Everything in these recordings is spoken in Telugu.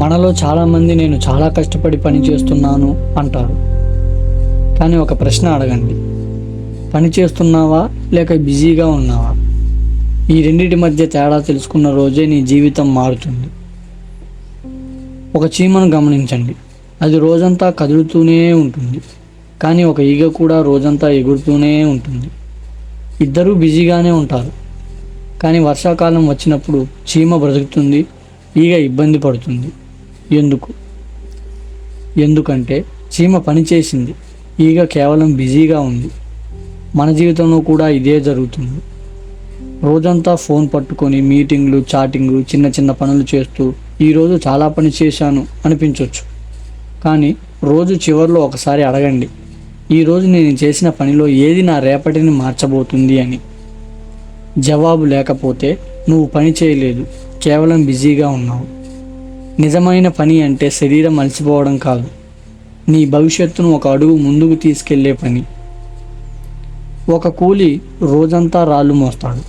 మనలో చాలామంది నేను చాలా కష్టపడి పని చేస్తున్నాను అంటారు. కానీ ఒక ప్రశ్న అడగండి, పని చేస్తున్నావా లేక బిజీగా ఉన్నావా? ఈ రెండింటి మధ్య తేడా తెలుసుకున్న రోజే నీ జీవితం మారుతుంది. ఒక చీమను గమనించండి, అది రోజంతా కదులుతూనే ఉంటుంది, కానీ ఒక ఈగ కూడా రోజంతా ఎగురుతూనే ఉంటుంది. ఇద్దరూ బిజీగానే ఉంటారు, కానీ వర్షాకాలం వచ్చినప్పుడు చీమ బ్రతుకుతుంది, ఈగ ఇబ్బంది పడుతుంది. ఎందుకంటే చీమ పని చేసింది, ఈగ కేవలం బిజీగా ఉంది. మన జీవితంలో కూడా ఇదే జరుగుతుంది. రోజంతా ఫోన్ పట్టుకొని మీటింగ్లు, చాటింగ్లు, చిన్న చిన్న పనులు చేస్తూ ఈరోజు చాలా పని చేశాను అనిపించవచ్చు. కానీ రోజు చివరిలో ఒకసారి అడగండి, ఈరోజు నేను చేసిన పనిలో ఏది నా రేపటిని మార్చబోతుంది అని. జవాబు లేకపోతే నువ్వు పని చేయలేదు, కేవలం బిజీగా ఉన్నావు. నిజమైన పని అంటే శరీరం అలసిపోవడం కాదు, నీ భవిష్యత్తును ఒక అడుగు ముందుకు తీసుకెళ్లే పని. ఒక కూలి రోజంతా రాళ్ళు మోస్తాడు,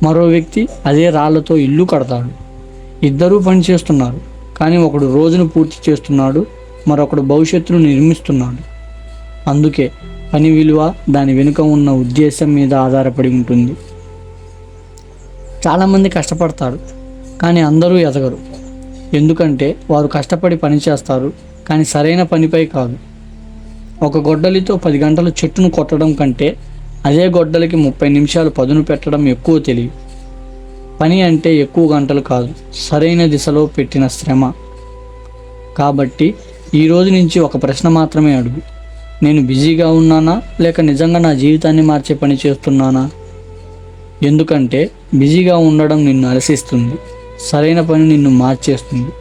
మరో వ్యక్తి అదే రాళ్లతో ఇల్లు కడతాడు. ఇద్దరూ పని చేస్తున్నారు, కానీ ఒకడు రోజును పూర్తి చేస్తున్నాడు, మరొకడు భవిష్యత్తును నిర్మిస్తున్నాడు. అందుకే పని విలువ దాని వెనుక ఉన్న ఉద్దేశం మీద ఆధారపడి ఉంటుంది. చాలామంది కష్టపడతారు, కానీ అందరూ ఎదగరు. ఎందుకంటే వారు కష్టపడి పని చేస్తారు, కానీ సరైన పనిపై కాదు. ఒక గొడ్డలితో 10 గంటలు చెట్టును కొట్టడం కంటే అదే గొడ్డలికి 30 నిమిషాలు పదును పెట్టడం ఎక్కువ తెలివి. పని అంటే ఎక్కువ గంటలు కాదు, సరైన దిశలో పెట్టిన శ్రమ. కాబట్టి ఈరోజు నుంచి ఒక ప్రశ్న మాత్రమే అడుగు, నేను బిజీగా ఉన్నానా లేక నిజంగా నా జీవితాన్ని మార్చే పని చేస్తున్నానా? ఎందుకంటే బిజీగా ఉండడం నిన్ను అలసిస్తుంది, సరైన పని నిన్ను మార్చేస్తుంది.